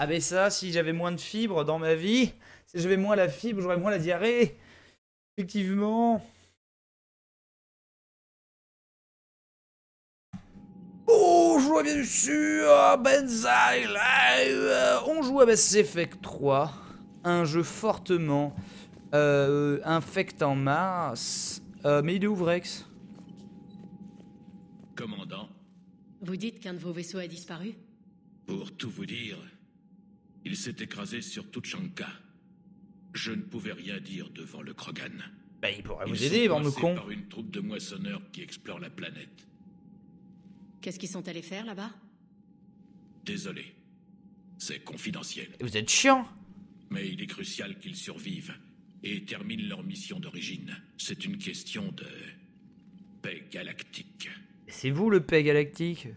Ah ben ça, si j'avais moins de fibres dans ma vie, si j'avais moins la fibre, j'aurais moins la diarrhée. Effectivement. Bonjour, bien sûr, Benzaï Live. On joue à Mass Effect 3, un jeu fortement infectant masse. Mais il est où Vrex? Commandant, Vous dites qu'un de vos vaisseaux a disparu? pour tout vous dire, il s'est écrasé sur Tuchanka. Je ne pouvais rien dire devant le Krogan. Bah il pourrait Ils vous sont aider, bande de coincés cons. par une troupe de moissonneurs qui explorent la planète. Qu'est-ce qu'ils sont allés faire là-bas? Désolé, c'est confidentiel. Vous êtes chiant. Mais il est crucial qu'ils survivent et terminent leur mission d'origine. C'est une question de paix galactique. C'est vous le paix galactique.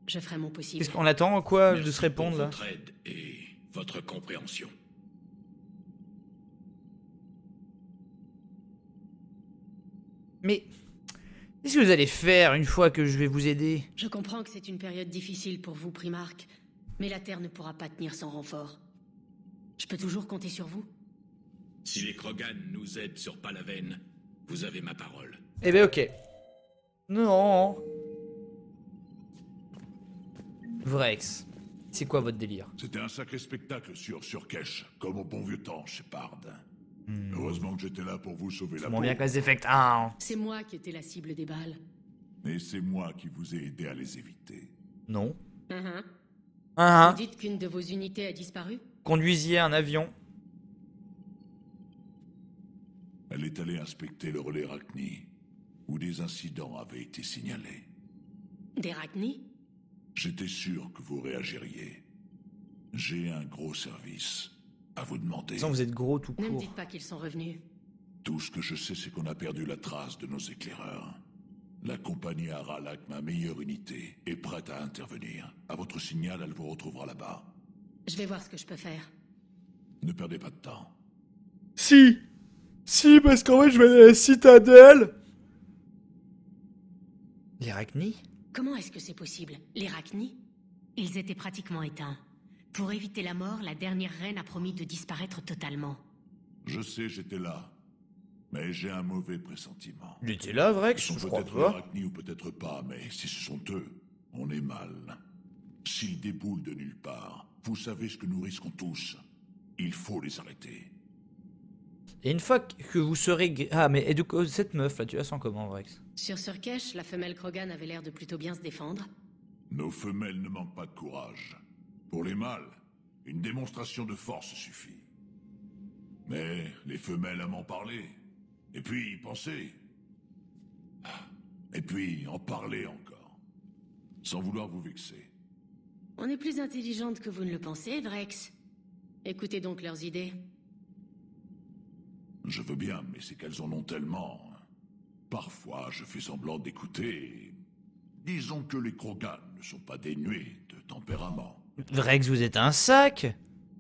Je ferai mon possible. Qu'est-ce qu'on attend quoi de Merci se répondre pour là? votre aide et votre compréhension. Mais qu'est-ce que vous allez faire une fois que je vais vous aider? Je comprends que c'est une période difficile pour vous, Primarque, mais la Terre ne pourra pas tenir sans renfort. Je peux toujours compter sur vous? Si les Krogan nous aident sur Palaven, vous avez ma parole. Eh ben ok. Non. Vrex, c'est quoi votre délire? C'était un sacré spectacle sur Surkesh, comme au bon vieux temps, Shepard. Heureusement que j'étais là pour vous sauver la Moins peau. bien que Mass Effect 1. C'est moi qui étais la cible des balles. Et c'est moi qui vous ai aidé à les éviter. Non. Vous Hein? dites qu'une de vos unités a disparu? Conduisiez un avion. Elle est allée inspecter le relais Rachni, où des incidents avaient été signalés. Des Rachni? J'étais sûr que vous réagiriez. J'ai un gros service à vous demander. Sans vous êtes gros tout Ne me court. dites pas qu'ils sont revenus. Tout ce que je sais, c'est qu'on a perdu la trace de nos éclaireurs. La compagnie Aralak, ma meilleure unité, est prête à intervenir. À votre signal, elle vous retrouvera là-bas. Je vais voir ce que je peux faire. Ne perdez pas de temps. Si. Si, parce qu'en fait je vais aller à la citadelle. Les Rachni? Comment est-ce que c'est possible? Les Rachni? Ils étaient pratiquement éteints. Pour éviter la mort, la dernière reine a promis de disparaître totalement. Je sais, j'étais là. Mais j'ai un mauvais pressentiment. Il était là, Vrex? Ce sont Je crois peut-être les pas. Rachni ou peut-être pas, mais si ce sont eux, on est mal. S'ils déboulent de nulle part, vous savez ce que nous risquons tous. Il faut les arrêter. Et une fois que vous serez... Ah, mais et du coup, cette meuf là, tu la sens comment, Vrex? Sur Surkesh, la femelle Krogan avait l'air de plutôt bien se défendre. Nos femelles ne manquent pas de courage. Pour les mâles, une démonstration de force suffit. Mais les femelles aiment en parler. Et puis y penser. Et puis en parler encore. Sans vouloir vous vexer. On est plus intelligente que vous ne le pensez, Vrex. Écoutez donc leurs idées. Je veux bien, mais c'est qu'elles en ont tellement. Parfois, je fais semblant d'écouter. Disons que les Krogan ne sont pas dénués de tempérament. Vrex, vous êtes un sac.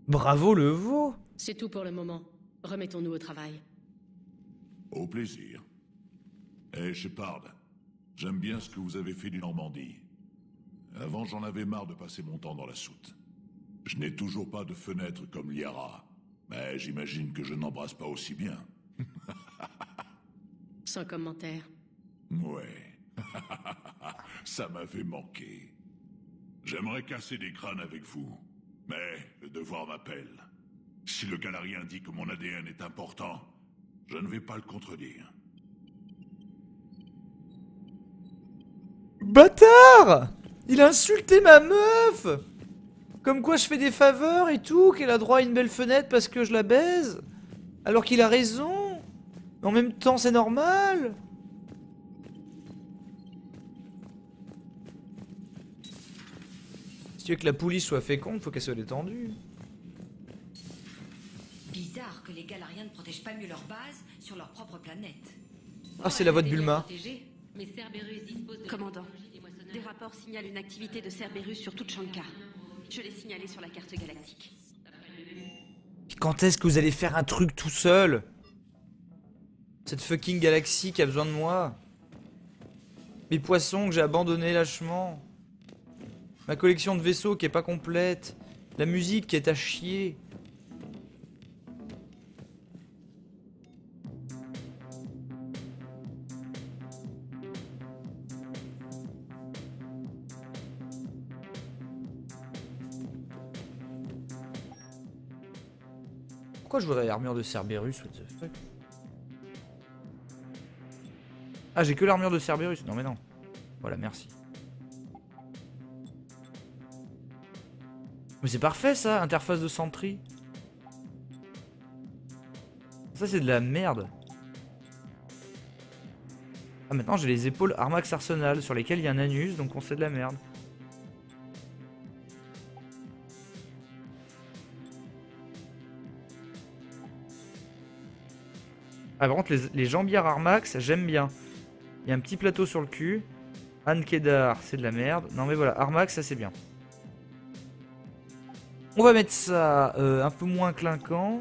Bravo le veau. C'est tout pour le moment. Remettons-nous au travail. Au plaisir. Eh, Shepard, j'aime bien ce que vous avez fait du Normandie. Avant, j'en avais marre de passer mon temps dans la soute. Je n'ai toujours pas de fenêtre comme Liara, mais j'imagine que je n'embrasse pas aussi bien. Sans commentaire. Ouais. Ça m'avait manqué. J'aimerais casser des crânes avec vous, mais le devoir m'appelle. Si le Galarien dit que mon ADN est important, je ne vais pas le contredire. Bâtard! Il a insulté ma meuf! Comme quoi je fais des faveurs et tout, qu'elle a droit à une belle fenêtre parce que je la baise. Alors qu'il a raison. Mais en même temps, c'est normal. Si tu veux que la poulie soit féconde, faut qu'elle soit détendue. Bizarre que les Galariens ne protègent pas mieux leur base sur leur propre planète. Ah, c'est la voix de Bulma. Mais Cerberus dispose de Commandant, technologies des moissonneurs. des rapports signalent une activité de Cerberus sur Tuchanka. Je l'ai signalé sur la carte galactique. Quand est-ce que vous allez faire un truc tout seul? Cette fucking galaxie qui a besoin de moi. Mes poissons que j'ai abandonnés lâchement. Ma collection de vaisseaux qui est pas complète. La musique qui est à chier. Pourquoi je voudrais l'armure de Cerberus? What the fuck? Ah, j'ai que l'armure de Cerberus. Non mais non. Voilà, merci. Mais c'est parfait ça, interface de Sentry. Ça c'est de la merde. Ah, maintenant j'ai les épaules Armax Arsenal sur lesquelles il y a un anus, donc on sait de la merde. Ah, par contre les jambières Armax, j'aime bien. Il y a un petit plateau sur le cul. Anne Kedar, c'est de la merde. Non mais voilà, Armax, ça c'est bien. On va mettre ça un peu moins clinquant.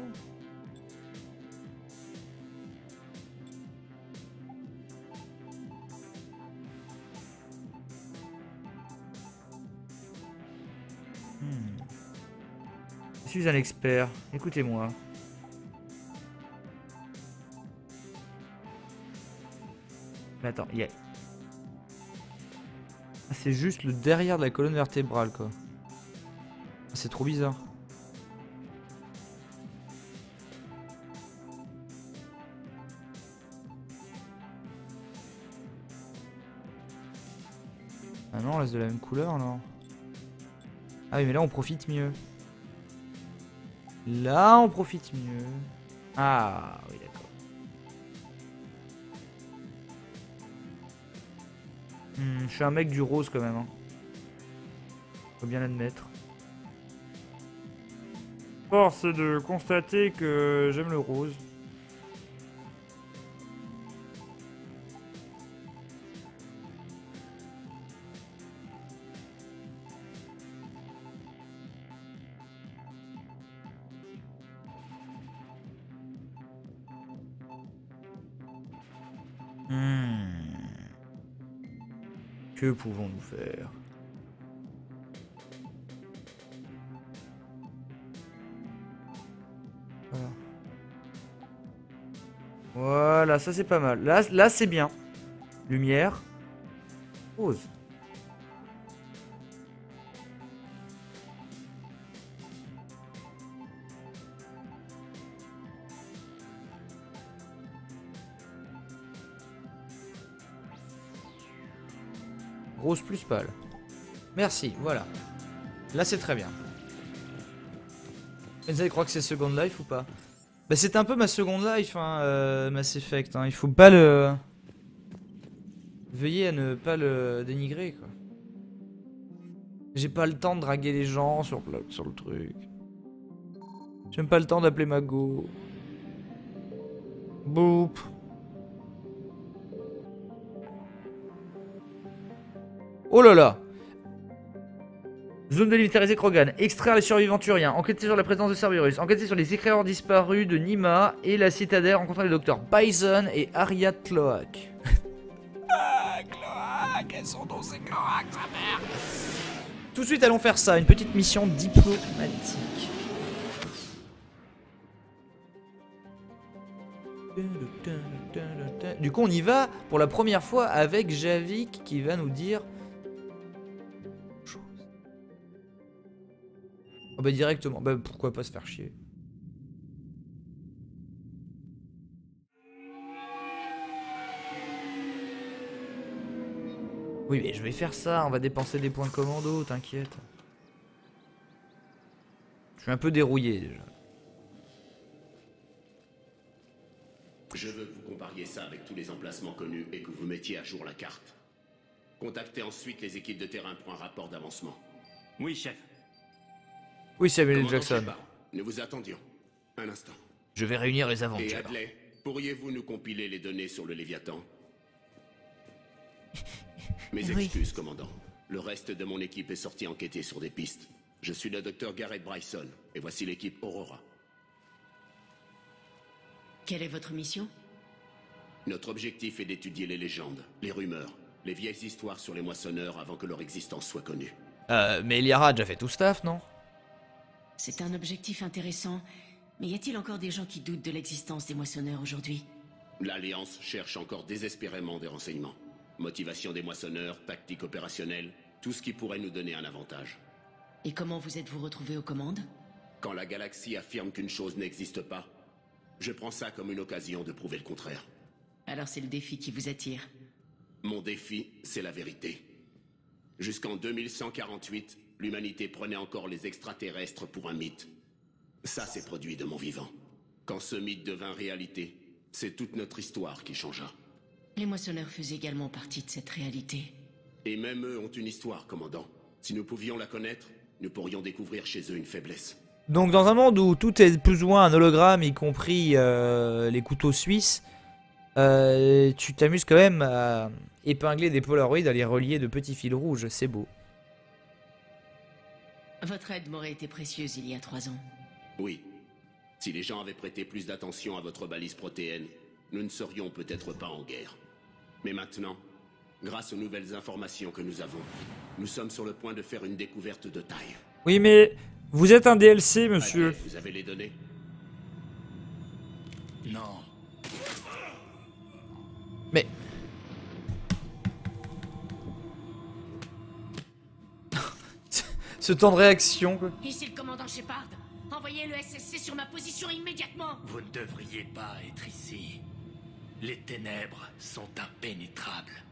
Je suis un expert, écoutez-moi. Mais attends, il y a... Ah, c'est juste le derrière de la colonne vertébrale quoi. Ah, c'est trop bizarre. Ah non, on reste de la même couleur, non? Ah oui, mais là on profite mieux. Là on profite mieux. Ah oui, d'accord. Je suis un mec du rose quand même. Hein. Faut bien l'admettre. Force est de constater que j'aime le rose. Que pouvons-nous faire? Voilà. Voilà, ça c'est pas mal. Là c'est bien. Lumière. Rose. Rose plus pâle. Merci, voilà. Là c'est très bien. Vous allez croire que c'est Second Life ou pas? Bah c'est un peu ma Second Life, hein, Mass Effect. Hein. Il faut pas le... Veuillez à ne pas le dénigrer, quoi. J'ai pas le temps de draguer les gens sur le truc. J'ai même pas le temps d'appeler ma go. Boop. Oh là là. Zone démilitarisée Krogan. Extraire les survivants turiens. Enquêter sur la présence de Cerberus. Enquêter sur les éclaireurs disparus de Nima et la citadelle. Rencontrer les docteurs Bison et Ariat Cloak. Ah, Cloak. Elles sont dans ces cloaques, sa mère. Tout de suite, allons faire ça. Une petite mission diplomatique. Du coup, on y va pour la première fois avec Javik qui va nous dire... Oh bah directement, bah pourquoi pas se faire chier. Oui mais je vais faire ça, on va dépenser des points de commando, t'inquiète. Je suis un peu dérouillé déjà. Je veux que vous compariez ça avec tous les emplacements connus et que vous mettiez à jour la carte. Contactez ensuite les équipes de terrain pour un rapport d'avancement. Oui, chef. Oui, Samuel Commandant Jackson. Shepard, nous vous attendions. Un instant. Je vais réunir les Et aventures. Adley, pourriez-vous nous compiler les données sur le Léviathan? Mes excuses, commandant. Le reste de mon équipe est sorti enquêter sur des pistes. Je suis le docteur Garrett Bryson, et voici l'équipe Aurora. Quelle est votre mission? Notre objectif est d'étudier les légendes, les rumeurs, les vieilles histoires sur les moissonneurs avant que leur existence soit connue. Mais Liara a déjà fait tout ce taf, non? C'est un objectif intéressant, mais y a-t-il encore des gens qui doutent de l'existence des moissonneurs aujourd'hui? L'Alliance cherche encore désespérément des renseignements. Motivation des moissonneurs, tactique opérationnelle, tout ce qui pourrait nous donner un avantage. Et comment vous êtes-vous retrouvés aux commandes? Quand la galaxie affirme qu'une chose n'existe pas, je prends ça comme une occasion de prouver le contraire. Alors c'est le défi qui vous attire. Mon défi, c'est la vérité. Jusqu'en 2148, l'humanité prenait encore les extraterrestres pour un mythe. Ça s'est produit de mon vivant. Quand ce mythe devint réalité, c'est toute notre histoire qui changea. Les moissonneurs faisaient également partie de cette réalité. Et même eux ont une histoire, commandant. Si nous pouvions la connaître, nous pourrions découvrir chez eux une faiblesse. Donc dans un monde où tout est plus ou moins un hologramme, y compris les couteaux suisses, tu t'amuses quand même à épingler des polaroïds, à les relier de petits fils rouges, c'est beau. Votre aide m'aurait été précieuse il y a 3 ans. Oui. Si les gens avaient prêté plus d'attention à votre balise protéenne, nous ne serions peut-être pas en guerre. Mais maintenant, grâce aux nouvelles informations que nous avons, nous sommes sur le point de faire une découverte de taille. Oui, mais vous êtes un DLC, monsieur. Vous avez les données? Non. Mais... ce temps de réaction, quoi. Ici le commandant Shepard. Envoyez le SSC sur ma position immédiatement. Vous ne devriez pas être ici. Les ténèbres sont impénétrables.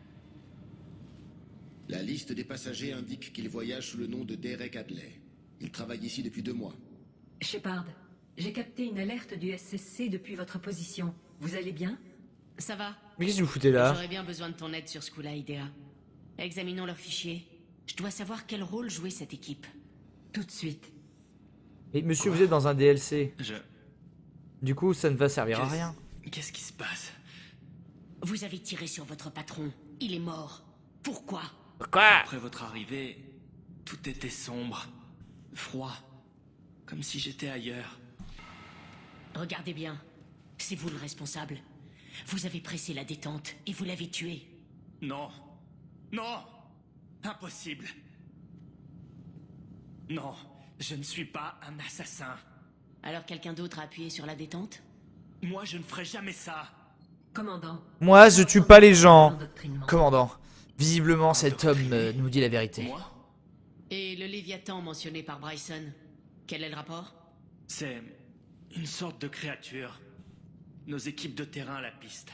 La liste des passagers indique qu'il voyage sous le nom de Derek Adley. Il travaille ici depuis 2 mois. Shepard, j'ai capté une alerte du SSC depuis votre position. Vous allez bien? Ça va. Mais qu'est-ce que vous foutez là? J'aurais bien besoin de ton aide sur ce coup-là, Idea. Examinons leurs fichiers. Je dois savoir quel rôle jouait cette équipe. Tout de suite. Et monsieur, vous êtes dans un DLC. Je... Du coup, ça ne va servir à rien. Qu'est-ce qui se passe? Vous avez tiré sur votre patron. Il est mort. Pourquoi? Quoi? Après votre arrivée, tout était sombre, froid, comme si j'étais ailleurs. Regardez bien. C'est vous le responsable. Vous avez pressé la détente et vous l'avez tué. Non. Non. Impossible. Non, je ne suis pas un assassin. Alors quelqu'un d'autre a appuyé sur la détente? Moi, je ne ferai jamais ça. Commandant. Moi, je tue pas les gens. Endoctrinement. Commandant. Visiblement, cet homme nous dit la vérité. Moi? Et le Léviathan mentionné par Bryson, quel est le rapport? C'est une sorte de créature. Nos équipes de terrain la piste.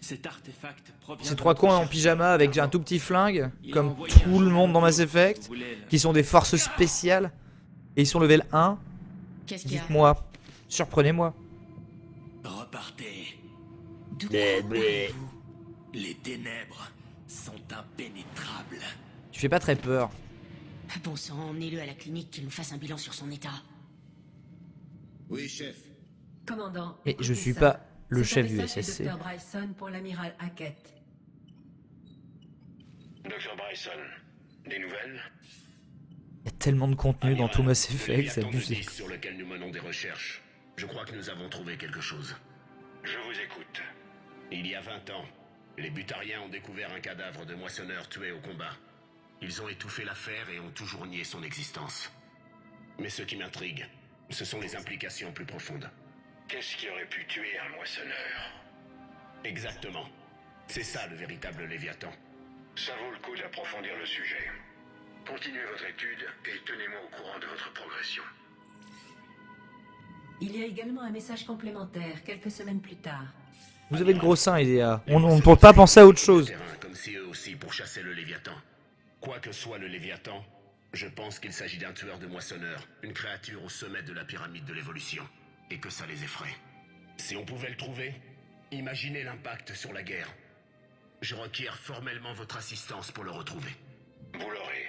Cet artefact provient... Ces de 3 notre cons en chercheur pyjama avec un Carnot. tout petit flingue, Il a comme envoyé tout un le monde dans Mass journal Effect, vous voulez le- qui sont des forces spéciales, et ils sont level 1. Qu'est-ce qu'il y a? Dites-moi, surprenez-moi. Repartez. D'où Blé. parlez-vous? Les ténèbres sont impénétrables. Tu fais pas très peur. Bon sang, emmenez-le à la clinique qu'il nous fasse un bilan sur son état. Oui, chef. Commandant. Mais je écoutez suis ça. pas le C'est chef un du message SSC. Dr. Bryson pour l'amiral Hackett. Dr. Bryson, des nouvelles? Il y a tellement de contenu dans tout Mass Le Effect, c'est Léviathan de abusé. 10 sur lequel nous menons des recherches. Je crois que nous avons trouvé quelque chose. Je vous écoute. Il y a 20 ans, les Butariens ont découvert un cadavre de moissonneur tué au combat. Ils ont étouffé l'affaire et ont toujours nié son existence. Mais ce qui m'intrigue, ce sont les implications plus profondes. Qu'est-ce qui aurait pu tuer un moissonneur? Exactement. C'est ça le véritable Léviathan. Ça vaut le coup d'approfondir le sujet. Continuez votre étude et tenez-moi au courant de votre progression. Il y a également un message complémentaire quelques semaines plus tard. Vous avez de gros seins, Idea. On ne peut pas penser à autre chose. Terrain, comme si eux aussi pourchassaient le Léviathan. Quoi que soit le Léviathan, je pense qu'il s'agit d'un tueur de moissonneurs, une créature au sommet de la pyramide de l'évolution, et que ça les effraie. Si on pouvait le trouver, imaginez l'impact sur la guerre. Je requiers formellement votre assistance pour le retrouver. Vous l'aurez.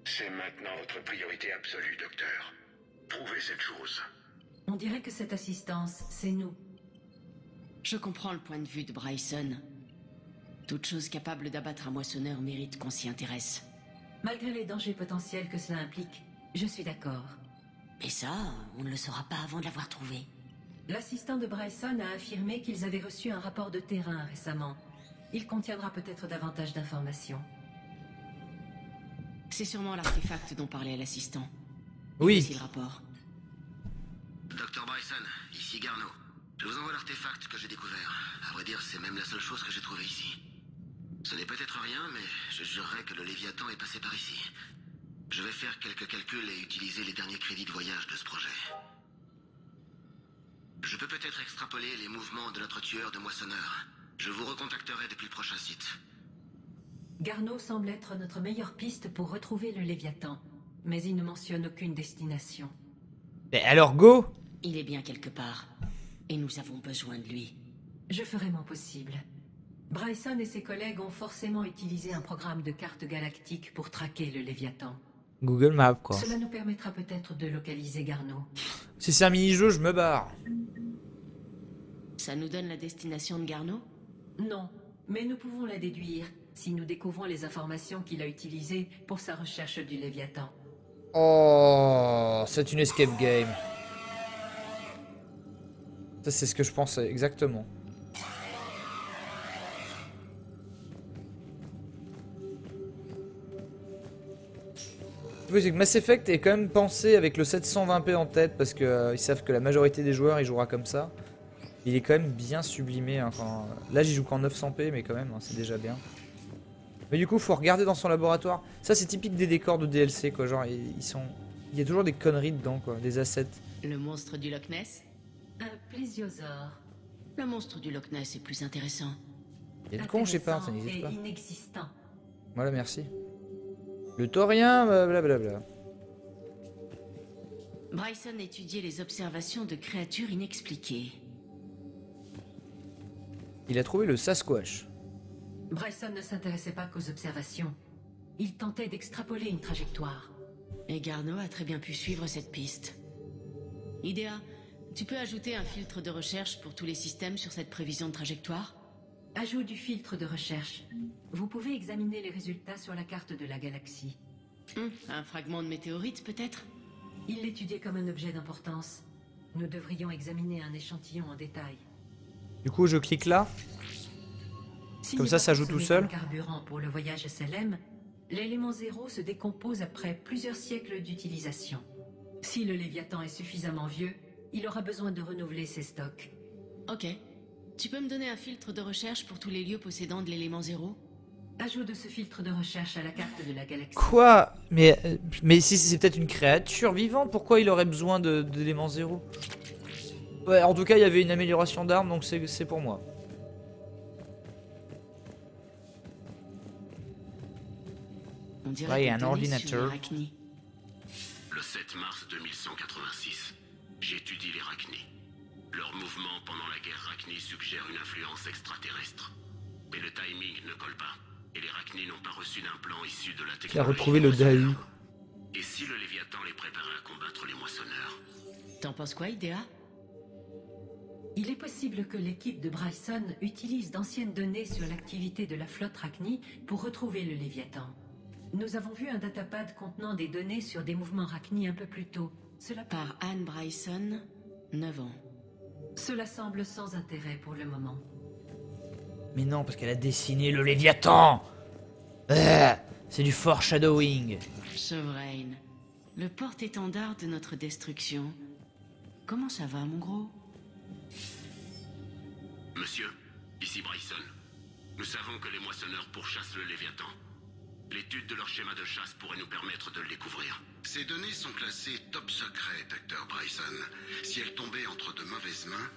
C'est maintenant votre priorité absolue, docteur. Prouvez cette chose. On dirait que cette assistance, c'est nous. Je comprends le point de vue de Bryson. Toute chose capable d'abattre un moissonneur mérite qu'on s'y intéresse. Malgré les dangers potentiels que cela implique, je suis d'accord. Mais ça, on ne le saura pas avant de l'avoir trouvé. L'assistant de Bryson a affirmé qu'ils avaient reçu un rapport de terrain récemment. Il contiendra peut-être davantage d'informations. C'est sûrement l'artefact dont parlait l'assistant. Oui. Voici le rapport. Dr. Bryson, ici Garneau. Je vous envoie l'artefact que j'ai découvert. À vrai dire, c'est même la seule chose que j'ai trouvée ici. Ce n'est peut-être rien, mais je jurerais que le Léviathan est passé par ici. Je vais faire quelques calculs et utiliser les derniers crédits de voyage de ce projet. Je peux peut-être extrapoler les mouvements de notre tueur de moissonneurs. Je vous recontacterai depuis le prochain site. Garneau semble être notre meilleure piste pour retrouver le Léviathan, mais il ne mentionne aucune destination. Mais alors go! Il est bien quelque part. Et nous avons besoin de lui. Je ferai mon possible. Bryson et ses collègues ont forcément utilisé un programme de carte galactique pour traquer le Léviathan. Google Maps quoi. Cela nous permettra peut-être de localiser Garneau. Si c'est un mini-jeu, je me barre. Ça nous donne la destination de Garneau? Non, mais nous pouvons la déduire si nous découvrons les informations qu'il a utilisées pour sa recherche du Léviathan. Oh, c'est une escape game. Ça, c'est ce que je pensais, exactement. Oui, c'est que Mass Effect est quand même pensé avec le 720p en tête parce que ils savent que la majorité des joueurs il jouera comme ça. Il est quand même bien sublimé. Hein, là, j'y joue qu'en 900p, mais quand même, hein, c'est déjà bien. Mais du coup, faut regarder dans son laboratoire. Ça, c'est typique des décors de DLC, quoi. Genre, il y a toujours des conneries dedans, quoi, des assets. Le monstre du Loch Ness? Un plésiosaure. Le monstre du Loch Ness est plus intéressant. Il y a de con, je sais pas, ça Intéressant n'existe et pas. inexistant. Voilà, merci. Le taurien, blablabla. Bryson étudiait les observations de créatures inexpliquées. Il a trouvé le Sasquatch. Bryson ne s'intéressait pas qu'aux observations. Il tentait d'extrapoler une trajectoire. Et Garneau a très bien pu suivre cette piste. Idea, tu peux ajouter un filtre de recherche pour tous les systèmes sur cette prévision de trajectoire? Ajout du filtre de recherche. Vous pouvez examiner les résultats sur la carte de la galaxie. Un fragment de météorite, peut-être? Il l'étudiait comme un objet d'importance. Nous devrions examiner un échantillon en détail. Du coup, je clique là. Comme ça, ça joue tout seul. Comme carburant pour le voyage SLM, l'élément zéro se décompose après plusieurs siècles d'utilisation. Si le Léviathan est suffisamment vieux, il aura besoin de renouveler ses stocks. Ok. Tu peux me donner un filtre de recherche pour tous les lieux possédant de l'élément zéro? Ajout de ce filtre de recherche à la carte de la galaxie. Quoi? Mais si c'est peut-être une créature vivante, pourquoi il aurait besoin d'éléments zéro? Ouais, en tout cas, il y avait une amélioration d'armes, donc c'est pour moi. On dirait Ouais, il y a des un données sur ordinateur. les Arachnis. Le 7 mars 2186, j'étudie les Rachnis. Leur mouvement pendant la guerre Rachni suggère une influence extraterrestre. Mais le timing ne colle pas, et les Rachnis n'ont pas reçu d'implant issu de la technologie. Il a retrouvé le Dahu. Et si le Léviathan les préparait à combattre les moissonneurs? T'en penses quoi, Idea? Il est possible que l'équipe de Bryson utilise d'anciennes données sur l'activité de la flotte Rachni pour retrouver le Léviathan. Nous avons vu un datapad contenant des données sur des mouvements Rachni un peu plus tôt. Par Anne Bryson, 9 ans. Cela semble sans intérêt pour le moment. Mais non, parce qu'elle a dessiné le Léviathan. C'est du foreshadowing. Sovereign, le porte-étendard de notre destruction. Comment ça va, mon gros? Monsieur, ici Bryson. Nous savons que les moissonneurs pourchassent le Léviathan. L'étude de leur schéma de chasse pourrait nous permettre de le découvrir. Ces données sont classées top secret, Dr. Bryson. Si elles tombaient entre de mauvaises mains...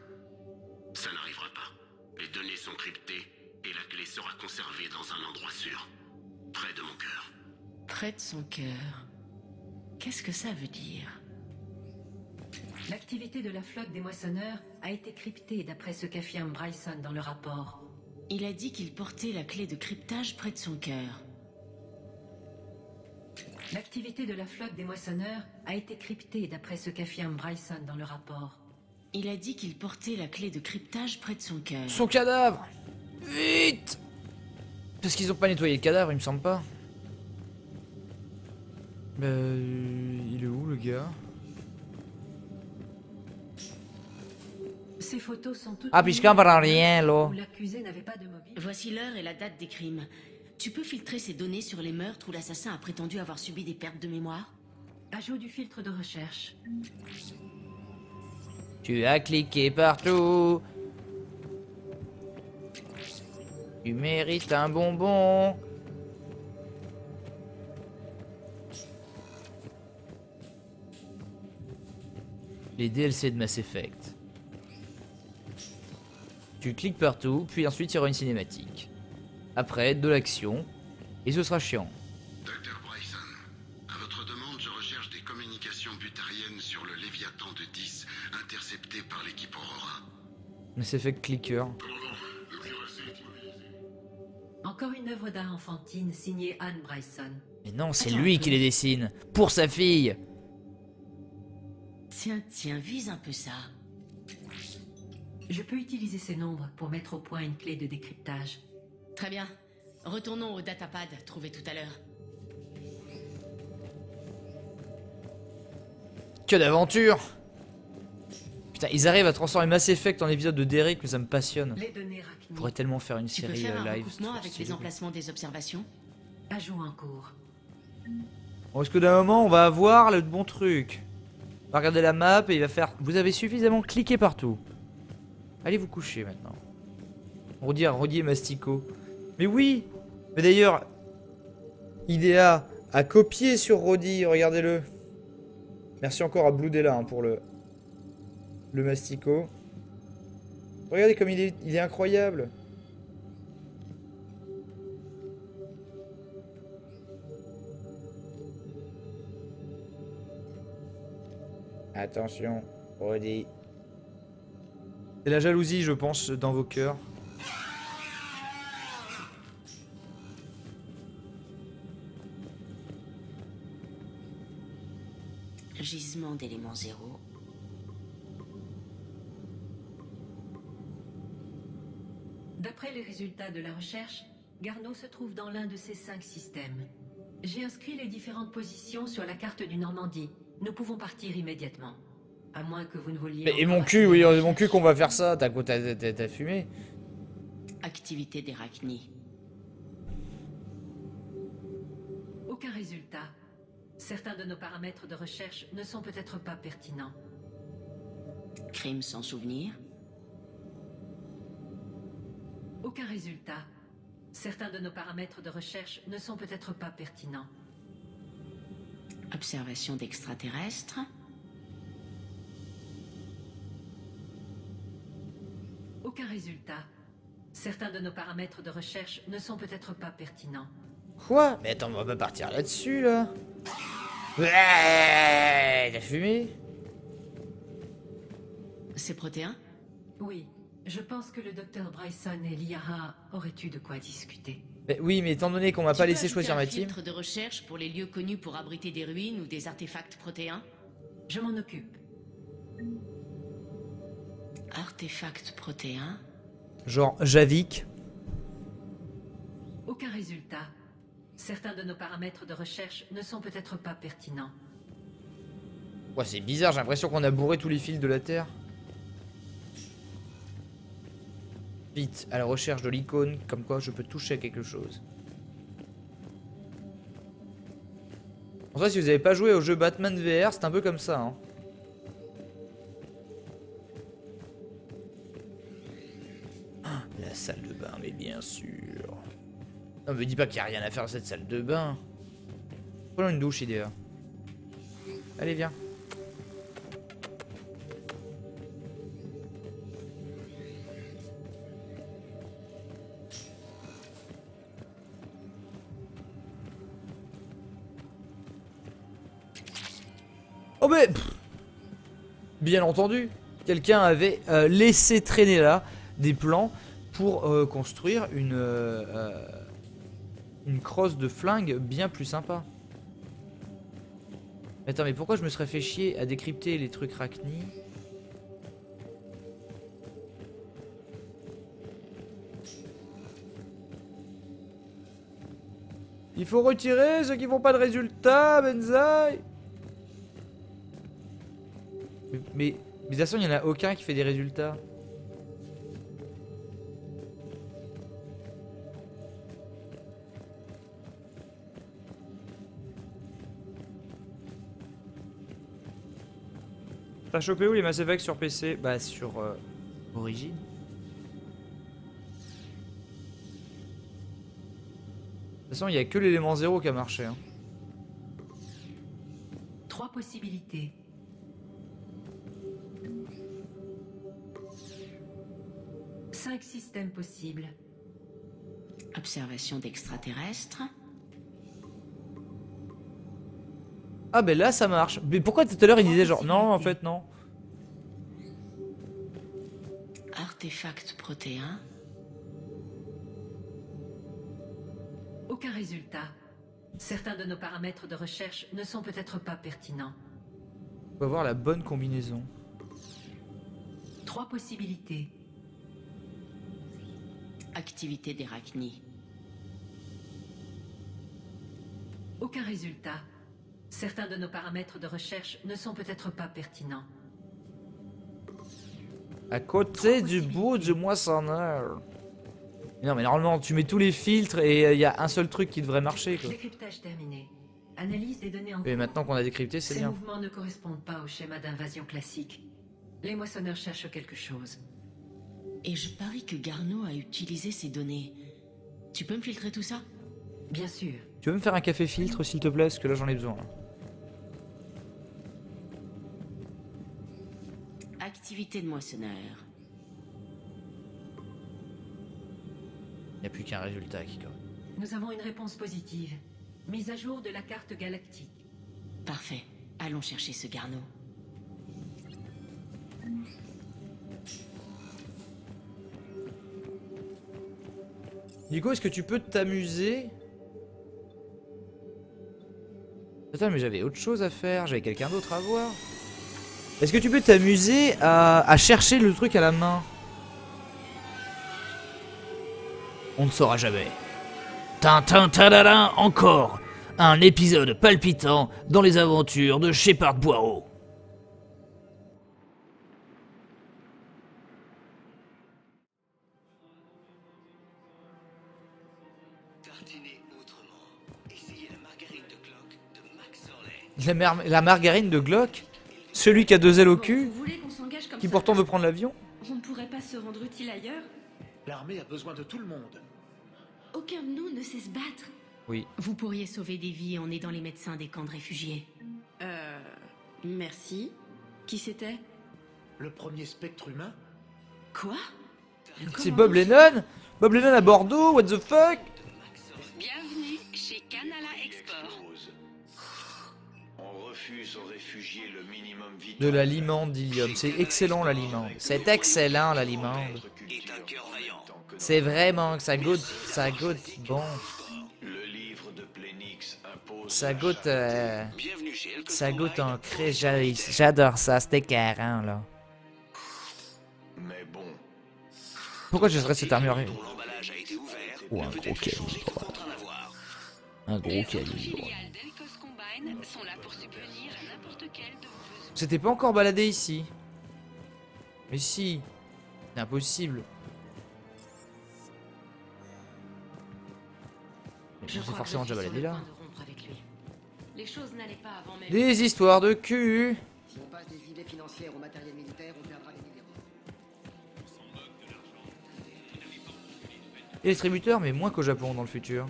Ça n'arrivera pas. Les données sont cryptées et la clé sera conservée dans un endroit sûr. Près de mon cœur. Près de son cœur. Qu'est-ce que ça veut dire? L'activité de la flotte des moissonneurs a été cryptée d'après ce qu'affirme Bryson dans le rapport. Il a dit qu'il portait la clé de cryptage près de son cœur. L'activité de la flotte des moissonneurs a été cryptée d'après ce qu'affirme Bryson dans le rapport. Il a dit qu'il portait la clé de cryptage près de son cœur. Son cadavre! Vite! Parce qu'ils ont pas nettoyé le cadavre, il me semble pas. Il est où le gars? Ces photos sont toutes... Ah, puis je comprends rien là. Où l'accusé n'avait pas de mobile. Voici l'heure et la date des crimes. Tu peux filtrer ces données sur les meurtres où l'assassin a prétendu avoir subi des pertes de mémoire? Ajout du filtre de recherche. Tu as cliqué partout. Tu mérites un bonbon. Les DLC de Mass Effect. Tu cliques partout, puis ensuite il y aura une cinématique. Après, de l'action, et ce sera chiant. Dr. Bryson, à votre demande, je recherche des communications butariennes sur le Léviathan de 10, interceptées par l'équipe Aurora. Mass Effect Clicker. Encore une œuvre d'art enfantine signée Anne Bryson. Mais non, c'est Attends, lui qui les dessine. Pour sa fille. Tiens, tiens, vise un peu ça. Je peux utiliser ces nombres pour mettre au point une clé de décryptage. Très bien. Retournons au datapad trouvé tout à l'heure. Que d'aventure! Putain, ils arrivent à transformer Mass Effect en épisode de Derrick, mais ça me passionne. Les données Rachni. On pourrait tellement faire une Tu peux série faire un live. recoupement avec les emplacements des observations? Ajout en cours. Bon, est-ce que d'un moment on va avoir le bon truc? On va regarder la map et il va faire. Vous avez suffisamment cliqué partout. Allez vous coucher maintenant. Roddy et Mastico. Mais oui! Mais d'ailleurs, Idea a copié sur Roddy, regardez-le. Merci encore à Bloodella hein, pour le Mastico. Regardez comme il est incroyable. Attention, Roddy. C'est la jalousie, je pense, dans vos cœurs. Gisement d'élément 0. D'après les résultats de la recherche, Garneau se trouve dans l'un de ces 5 systèmes. J'ai inscrit les différentes positions sur la carte du Normandie. Nous pouvons partir immédiatement. À moins que vous ne vouliez... Et mon cul, oui, mon cul qu'on va faire ça. T'as fumé. Activité des Rachni. Aucun résultat. Certains de nos paramètres de recherche ne sont peut-être pas pertinents. Crime sans souvenir. Aucun résultat. Certains de nos paramètres de recherche ne sont peut-être pas pertinents. Observation d'extraterrestres. Aucun résultat. Certains de nos paramètres de recherche ne sont peut-être pas pertinents. Quoi? Mais attends, on va pas partir là-dessus, là. Ouais, t'as fumé? C'est protéin? Oui, je pense que le docteur Bryson et Liara auraient eu de quoi discuter. Mais oui, mais étant donné qu'on m'a pas laissé choisir ma team. Tu peux ajouter un filtre de recherche pour les lieux connus pour abriter des ruines ou des artefacts protéins? Je m'en occupe. Artefacts protéins? Genre Javik. Aucun résultat. Certains de nos paramètres de recherche ne sont peut-être pas pertinents. Ouais, c'est bizarre, j'ai l'impression qu'on a bourré tous les fils de la Terre. Vite, à la recherche de l'icône, comme quoi je peux toucher à quelque chose. En vrai, si vous avez pas joué au jeu Batman VR, c'est un peu comme ça, hein. Ah, la salle de bain, mais bien sûr. Non, me dis pas qu'il n'y a rien à faire dans cette salle de bain. Prenons une douche, Idea. Allez, viens. Oh mais bien entendu, quelqu'un avait laissé traîner là des plans pour construire une crosse de flingue bien plus sympa. Attends, mais pourquoi je me serais fait chier à décrypter les trucs Rachni? Il faut retirer ceux qui font pas de résultats, Benzaï. Mais de toute façon, il n'y en a aucun qui fait des résultats. T'as chopé où les Mass Effect sur PC? Bah sur Origin. De toute façon, il n'y a que l'élément 0 qui a marché. Hein. 3 possibilités. Cinq systèmes possibles. Observation d'extraterrestres. Ah ben là ça marche. Mais pourquoi tout à l'heure il disait genre non en fait non. Artefact protéin. Aucun résultat. Certains de nos paramètres de recherche ne sont peut-être pas pertinents. On va voir la bonne combinaison. 3 possibilités. Activité d'Arachnie. Aucun résultat. Certains de nos paramètres de recherche ne sont peut-être pas pertinents. À côté du bout du moissonneur. Non mais normalement tu mets tous les filtres et il y a un seul truc qui devrait marcher quoi. Décryptage terminé. Analyse des données en Et cours. maintenant qu'on a décrypté c'est Ces bien. mouvements ne correspondent pas au schéma d'invasion classique. Les moissonneurs cherchent quelque chose. Et je parie que Garneau a utilisé ces données. Tu peux me filtrer tout ça? Bien sûr. Tu veux me faire un café filtre s'il te plaît parce que là j'en ai besoin. Là. Activité de moissonneur. Il n'y a plus qu'un résultat qui correspond. Nous avons une réponse positive. Mise à jour de la carte galactique. Parfait. Allons chercher ce Garneau. Du coup est-ce que tu peux t'amuser? Attends mais j'avais autre chose à faire, j'avais quelqu'un d'autre à voir. Est-ce que tu peux t'amuser à chercher le truc à la main? On ne saura jamais. Tintin tadadin, encore un épisode palpitant dans les aventures de Shepard Boireau. La margarine de Glock? Celui qui a 2 ailes au cul? Vous voulez qu'on s'engage comme Qui ça, pourtant veut prendre l'avion? On ne pourrait pas se rendre utile ailleurs? L'armée a besoin de tout le monde. Aucun de nous ne sait se battre. Oui. Vous pourriez sauver des vies en aidant les médecins des camps de réfugiés. Merci. Qui c'était? Le premier spectre humain. Quoi? C'est Bob Lennon? Bob Lennon à Bordeaux? What the fuck? Bienvenue chez Canala Export. On refuse aux réfugiés le minimum vital. De l'aliment d'Ilium. C'est excellent l'aliment. C'est excellent l'aliment. C'est vraiment que ça goûte bon. Le livre de Plénix impose. Ça goûte en crée. J'adore ça, c'était écœurant là. Mais bon. Pourquoi je serais cette armure? Ou un gros calibre. Un gros calibre. C'était pas encore baladé ici. Mais si. C'est impossible. Je suis forcément déjà baladé là. Les choses n'allaient pas avant même. Des histoires de cul. Si on passe des idées financières au matériel militaire, on perdra des millions. Et les distributeurs, mais moins qu'au Japon dans le futur.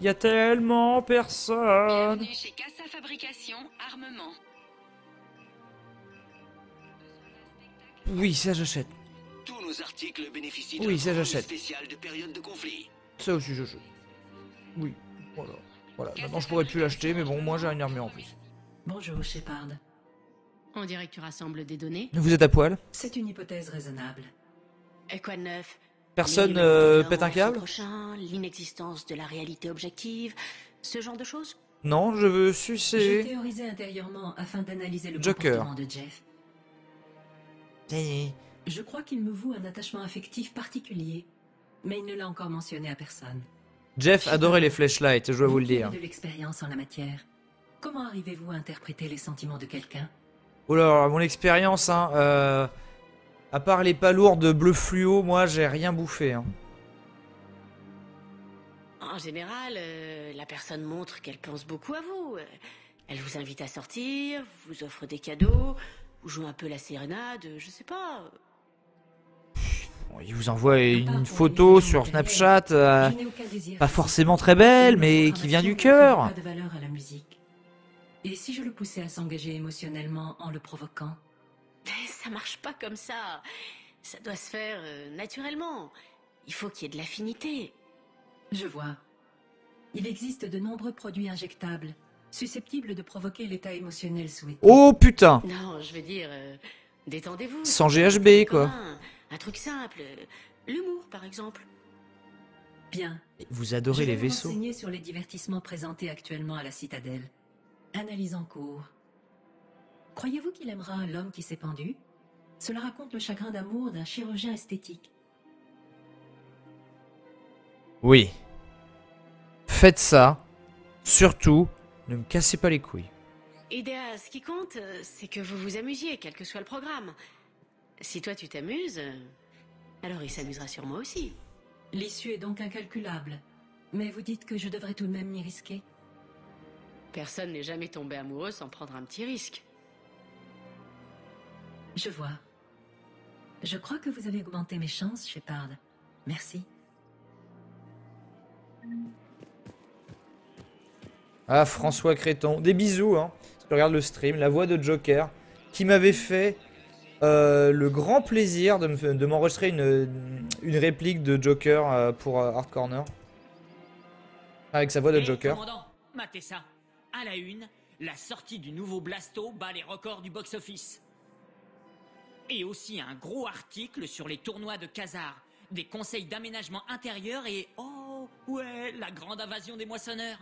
Il y a tellement personne. Bienvenue chez Casa Fabrication Armement. Oui, ça j'achète. Tous nos articles bénéficient Oui, ça j'achète. spécial de période de conflit. Ça aussi j'achète. Oui, voilà. Voilà, maintenant je pourrais plus l'acheter, mais bon, moi j'ai une armure en plus. Bonjour, Shepard. On dirait que tu rassembles des données. Vous êtes à poil? C'est une hypothèse raisonnable. Et quoi de neuf? Personne pète un câble? Prochain, l'inexistence de la réalité objective, ce genre de choses? Non, je veux J'ai sucer. théorisé intérieurement afin d'analyser le Joker. comportement de Jeff. Je crois qu'il me voue un attachement affectif particulier, mais il ne l'a encore mentionné à personne. Jeff adorait les flashlights, je dois vous le qui dire. avez de l'expérience en la matière. Comment arrivez-vous à interpréter les sentiments de quelqu'un? Oh là, mon expérience, hein. À part les palourdes bleu fluo, moi j'ai rien bouffé. Hein. En général, la personne montre qu'elle pense beaucoup à vous. Elle vous invite à sortir, vous offre des cadeaux, vous joue un peu la sérénade, je sais pas. Bon, il vous envoie une photo sur Snapchat, pas forcément très belle, mais qui vient du cœur. Pas de valeur à la musique. Et si je le poussais à s'engager émotionnellement en le provoquant? Ça marche pas comme ça. Ça doit se faire naturellement. Il faut qu'il y ait de l'affinité. Je vois. Il existe de nombreux produits injectables, susceptibles de provoquer l'état émotionnel souhaité. Oh putain! Non, je veux dire, détendez-vous. Sans GHB, quoi. Un truc simple. L'humour, par exemple. Bien. Vous adorez les Je vais me vaisseaux. renseigner sur les divertissements présentés actuellement à la Citadelle. Analyse en cours. Croyez-vous qu'il aimera l'homme qui s'est pendu? Cela raconte le chagrin d'amour d'un chirurgien esthétique. Oui. Faites ça. Surtout, ne me cassez pas les couilles. Idéa, ce qui compte, c'est que vous vous amusiez, quel que soit le programme. Si toi tu t'amuses, alors il s'amusera sur moi aussi. L'issue est donc incalculable. Mais vous dites que je devrais tout de même m'y risquer? Personne n'est jamais tombé amoureux sans prendre un petit risque. Je vois. Je crois que vous avez augmenté mes chances, Shepard. Merci. Ah, François Créton. Des bisous, hein. Si tu regardes le stream, la voix de Joker, qui m'avait fait le grand plaisir de m'enregistrer une réplique de Joker pour Hard Corner. Avec sa voix de Joker. Commandant, matez ça. À la une, la sortie du nouveau Blasto bat les records du box-office. Et aussi un gros article sur les tournois de Khazar, des conseils d'aménagement intérieur et... Oh, ouais, la grande invasion des moissonneurs.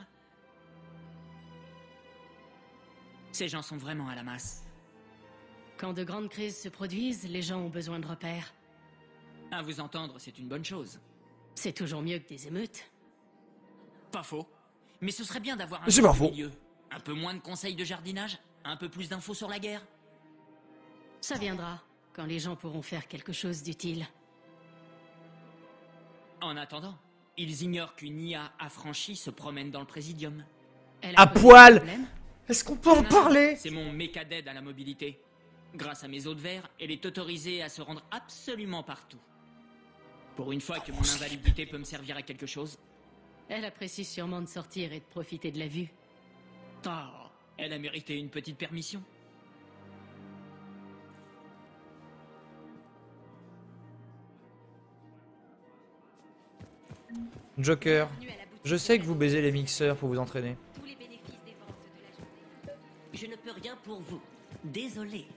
Ces gens sont vraiment à la masse. Quand de grandes crises se produisent, les gens ont besoin de repères. À vous entendre, c'est une bonne chose. C'est toujours mieux que des émeutes. Pas faux. Mais ce serait bien d'avoir un C'est pas faux. milieu. Un peu moins de conseils de jardinage, un peu plus d'infos sur la guerre. Ça viendra, quand les gens pourront faire quelque chose d'utile. En attendant, ils ignorent qu'une IA affranchie se promène dans le Présidium. À poil! Est-ce qu'on peut en parler? C'est mon méca d'aide à la mobilité. Grâce à mes os de verre, elle est autorisée à se rendre absolument partout. Pour une fois que mon invalidité peut me servir à quelque chose. Elle apprécie sûrement de sortir et de profiter de la vue. Ah, elle a mérité une petite permission. Joker, je sais que vous baisez les mixeurs pour vous entraîner. Je ne peux rien pour vous. Désolé.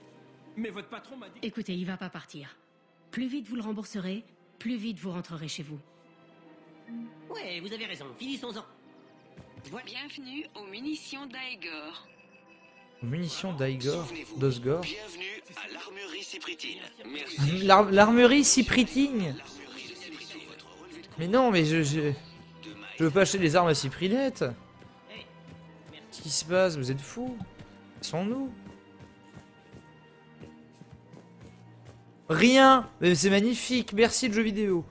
Mais votre patron m'a dit... Écoutez, il va pas partir. Plus vite vous le rembourserez, plus vite vous rentrerez chez vous. Ouais, vous avez raison. Finissons-en. Bienvenue aux munitions d'Aegor. Munitions d'Aegor, d'Osgore. Bienvenue à l'armurerie Cypritine. Merci. L'armurerie Cypritine. Mais non, mais je veux pas acheter des armes à Cyprinette. Qu'est-ce qui se passe? Vous êtes fous? Laissons-nous. Rien. Mais c'est magnifique. Merci le jeu vidéo.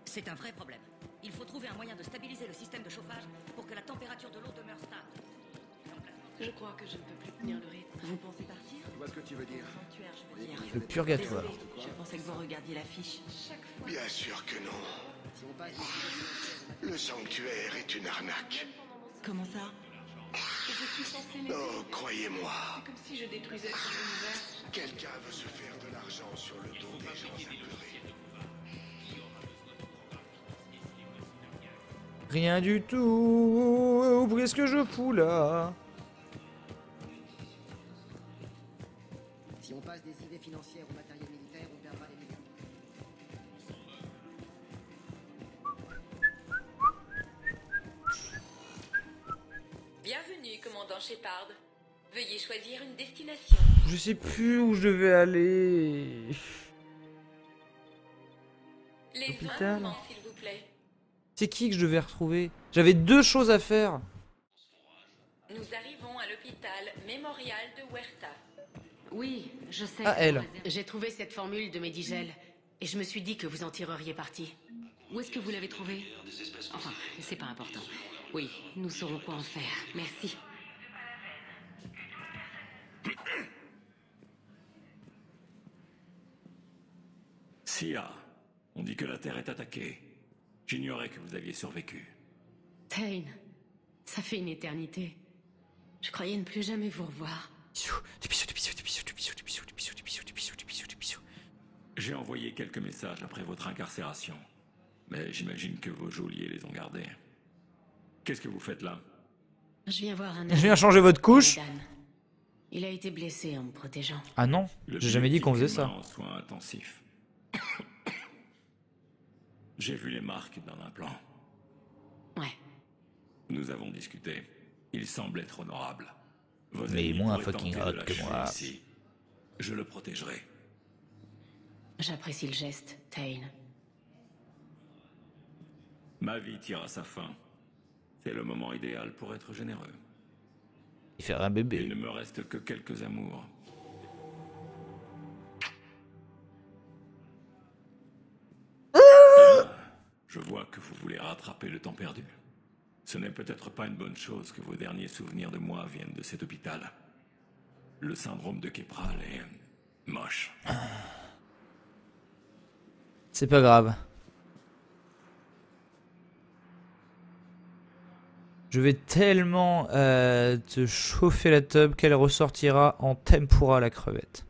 C'est un vrai problème. Il faut trouver un moyen de stabiliser le système de chauffage pour que la température de l'eau demeure stable. Je crois que je ne peux plus tenir le rythme. Vous pensez partir? Je vois ce que tu veux dire. Sanctuaire, je veux dire. Le purgatoire. Désolé, je pensais que vous regardiez l'affiche. Chaque fois. Bien sûr que non. Si on passe Le sanctuaire est une arnaque. Comment ça? Je suis censée l'aider. Oh, croyez-moi. C'est comme si je détruisais tout l'univers. Quelqu'un veut se faire de l'argent sur le dos des gens apeurés. Rien du tout. Qu'est-ce que je fous là? Si on passe des idées financières au matériel militaire, on perdra des millions. Bienvenue, commandant Shepard. Veuillez choisir une destination. Je sais plus où je devais aller. Les Hôpital. vêtements, s'il vous plaît. C'est qui que je devais retrouver? J'avais deux choses à faire. Nous arrivons à l'hôpital mémorial de Huerta. Oui, je sais. Ah, elle. J'ai trouvé cette formule de Medigel et je me suis dit que vous en tireriez parti. Où est-ce que vous l'avez trouvé? Enfin, c'est pas important. Oui, nous saurons quoi en faire. Merci. Sia, on dit que la Terre est attaquée. J'ignorais que vous aviez survécu. Tane, ça fait une éternité. Je croyais ne plus jamais vous revoir. J'ai envoyé quelques messages après votre incarcération. Mais j'imagine que vos geôliers les ont gardés. Qu'est-ce que vous faites là? Je viens voir un... Je viens changer votre couche. Il a été blessé en me protégeant. Ah non, j'ai jamais dit qu'on faisait ça. En soins intensifs. J'ai vu les marques d'un implant. Ouais. Nous avons discuté. Il semble être honorable. Vos Mais ennemis moins pourraient fucking tenter de hot que l'achever moi. ici. Je le protégerai. J'apprécie le geste, Tane. Ma vie tire à sa fin. C'est le moment idéal pour être généreux. Il fait un bébé. Il ne me reste que quelques amours. Je vois que vous voulez rattraper le temps perdu. Ce n'est peut-être pas une bonne chose que vos derniers souvenirs de moi viennent de cet hôpital. Le syndrome de Kepral est moche. C'est pas grave. Je vais tellement te chauffer la tub qu'elle ressortira en tempura la crevette.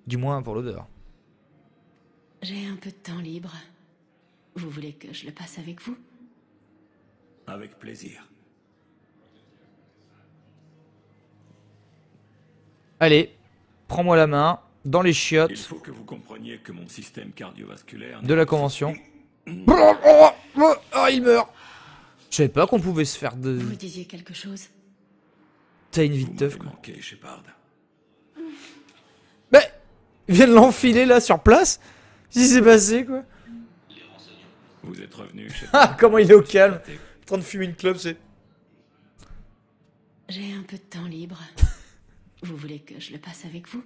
Du moins pour l'odeur. J'ai un peu de temps libre. Vous voulez que je le passe avec vous? Avec plaisir. Allez, prends-moi la main, dans les Il chiottes faut que vous compreniez que mon système cardiovasculaire... de la convention. Oh, il meurt. Je savais pas qu'on pouvait se faire de... Vous me disiez quelque chose? T'as une vie de teuf, quoi. manqué, Shepard. Mais il vient de l'enfiler là sur place. Qu'est-ce qui s'est passé, quoi? Vous êtes revenu, Ah, comment il est au calme. En train de fumer une clope, c'est... J'ai un peu de temps libre. Vous voulez que je le passe avec vous?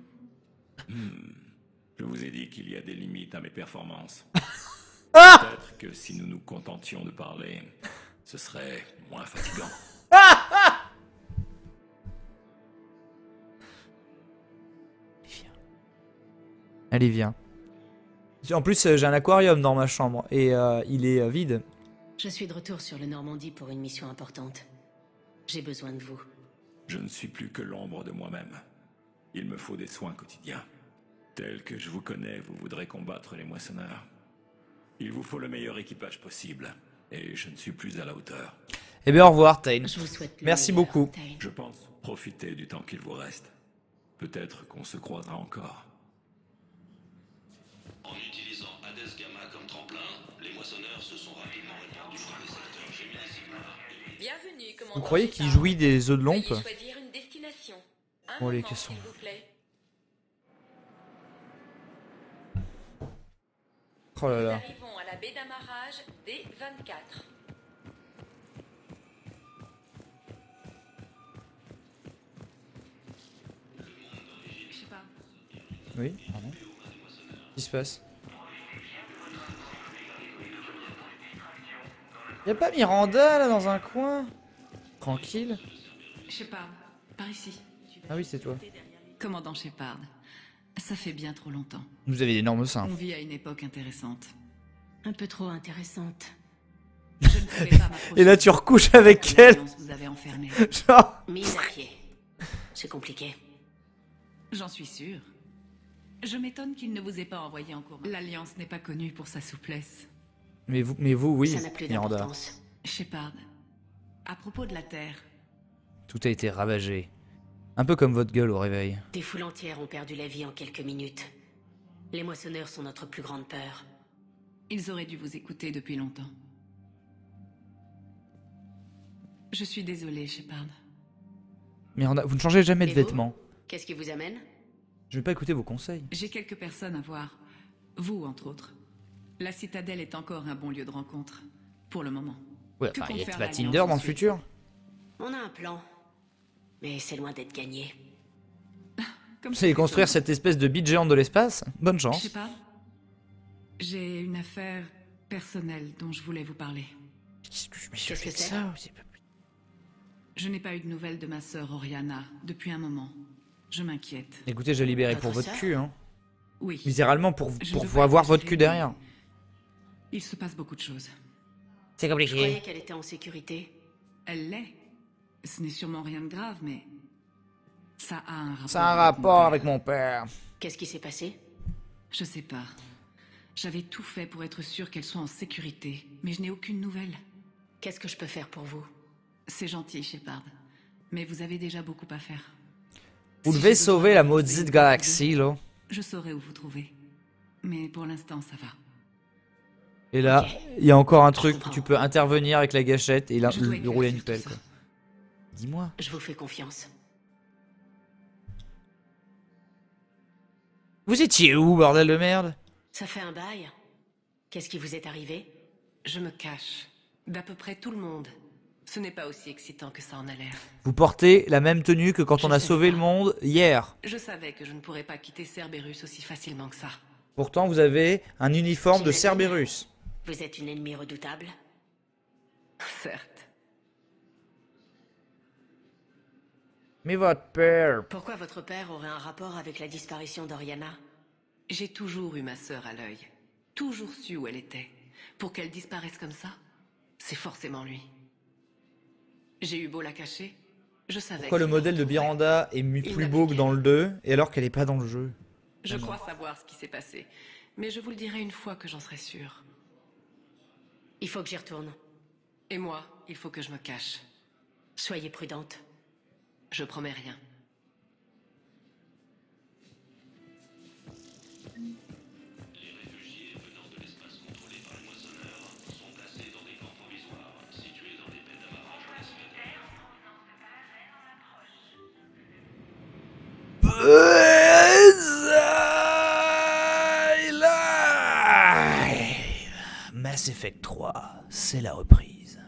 Je vous ai dit qu'il y a des limites à mes performances. Ah! Peut-être que si nous nous contentions de parler, ce serait moins fatigant. Allez, viens. En plus, j'ai un aquarium dans ma chambre et il est vide. Je suis de retour sur le Normandie pour une mission importante. J'ai besoin de vous. Je ne suis plus que l'ombre de moi-même. Il me faut des soins quotidiens. Tel que je vous connais, vous voudrez combattre les moissonneurs. Il vous faut le meilleur équipage possible. Et je ne suis plus à la hauteur. Eh bien, au revoir, Tane. Je vous souhaite le Merci meilleur, beaucoup. Tane. Je pense profiter du temps qu'il vous reste. Peut-être qu'on se croisera encore. En utilisant Hades Gamma comme tremplin, les moissonneurs se sont rapidement répandus dans le secteur Gemini. Bienvenue, commandant. Vous croyez qu'il jouit des œufs de lompe? Veuillez choisir une destination. Un Bon, allez, moment, cassons. s'il vous plaît. Oh là Nous là. arrivons à la baie d'amarrage D24. Oui, pardon. Qu'est-ce qui se passe? Y'a pas Miranda là dans un coin? Tranquille. Shepard, par ici. Ah oui, c'est toi. Commandant Shepard, ça fait bien trop longtemps. Vous avez d'énormes seins. On vit à une époque intéressante. Un peu trop intéressante. Je ne pouvais pas m'approcher. Et là, tu recouches avec elle. Vous avez enfermé. Genre. Mise à pied. C'est compliqué. J'en suis sûr. Je m'étonne qu'il ne vous ait pas envoyé en cours. L'Alliance n'est pas connue pour sa souplesse. Mais vous, oui, Ça n'a plus Miranda. d'importance. Shepard, à propos de la Terre, Tout a été ravagé. Un peu comme votre gueule au réveil. Des foules entières ont perdu la vie en quelques minutes. Les moissonneurs sont notre plus grande peur. ils auraient dû vous écouter depuis longtemps. Je suis désolée, Shepard. Miranda, vous ne changez jamais de Et vous vêtements. Qu'est-ce qui vous amène? Je vais pas écouter vos conseils. J'ai quelques personnes à voir. Vous, entre autres. La citadelle est encore un bon lieu de rencontre. Pour le moment. Ouais, Que enfin, il y a compte pas faire Tinder l'Alliance dans le ensuite? futur. On a un plan. Mais c'est loin d'être gagné. C'est construire cette espèce de bite géante de l'espace. Bonne Je chance. sais pas. J'ai une affaire personnelle dont je voulais vous parler. Qu'est-ce que c'est? Je n'ai pas eu de nouvelles de ma sœur Oriana depuis un moment. Je m'inquiète. Écoutez, j'ai libéré pour Votre votre sœur? cul, hein. Oui. Littéralement pour Je pour ne veux pouvoir pas avoir votre exagérer, cul derrière. Il se passe beaucoup de choses. C'est Je compliqué. croyais qu'elle était en sécurité. Elle l'est. Ce n'est sûrement rien de grave, mais ça a un rapport. Ça a un rapport avec mon père. Qu'est-ce qui s'est passé? Je sais pas. J'avais tout fait pour être sûr qu'elle soit en sécurité, mais je n'ai aucune nouvelle. Qu'est-ce que je peux faire pour vous? C'est gentil, Shepard. Mais vous avez déjà beaucoup à faire. Vous devez sauver la maudite galaxie, là. Je saurai où vous trouver. Mais pour l'instant, ça va. Et là, il y a encore un truc où tu peux intervenir avec la gâchette et là, Je dois lui rouler une éclaircir pelle, tout quoi. ça. Dis-moi. Je vous fais confiance. Vous étiez où, bordel de merde? Ça fait un bail. Qu'est-ce qui vous est arrivé? Je me cache. D'à peu près tout le monde. Ce n'est pas aussi excitant que ça en a l'air. Vous portez la même tenue que quand on a sauvé le monde hier. Je savais que je ne pourrais pas quitter Cerberus aussi facilement que ça. Pourtant, vous avez un uniforme de Cerberus. Vous êtes une ennemie redoutable? Certes. Mais votre père... Pourquoi votre père aurait un rapport avec la disparition d'Oriana? J'ai toujours eu ma sœur à l'œil. Toujours su où elle était. Pour qu'elle disparaisse comme ça, c'est forcément lui. J'ai eu beau la cacher, je savais. Pourquoi le modèle de Miranda est plus beau que dans le 2 et alors qu'elle est pas dans le jeu? Je crois savoir ce qui s'est passé, mais je vous le dirai une fois que j'en serai sûre. Il faut que j'y retourne. Et moi, il faut que je me cache. Soyez prudente. Je promets rien. Mass Effect 3, c'est la reprise.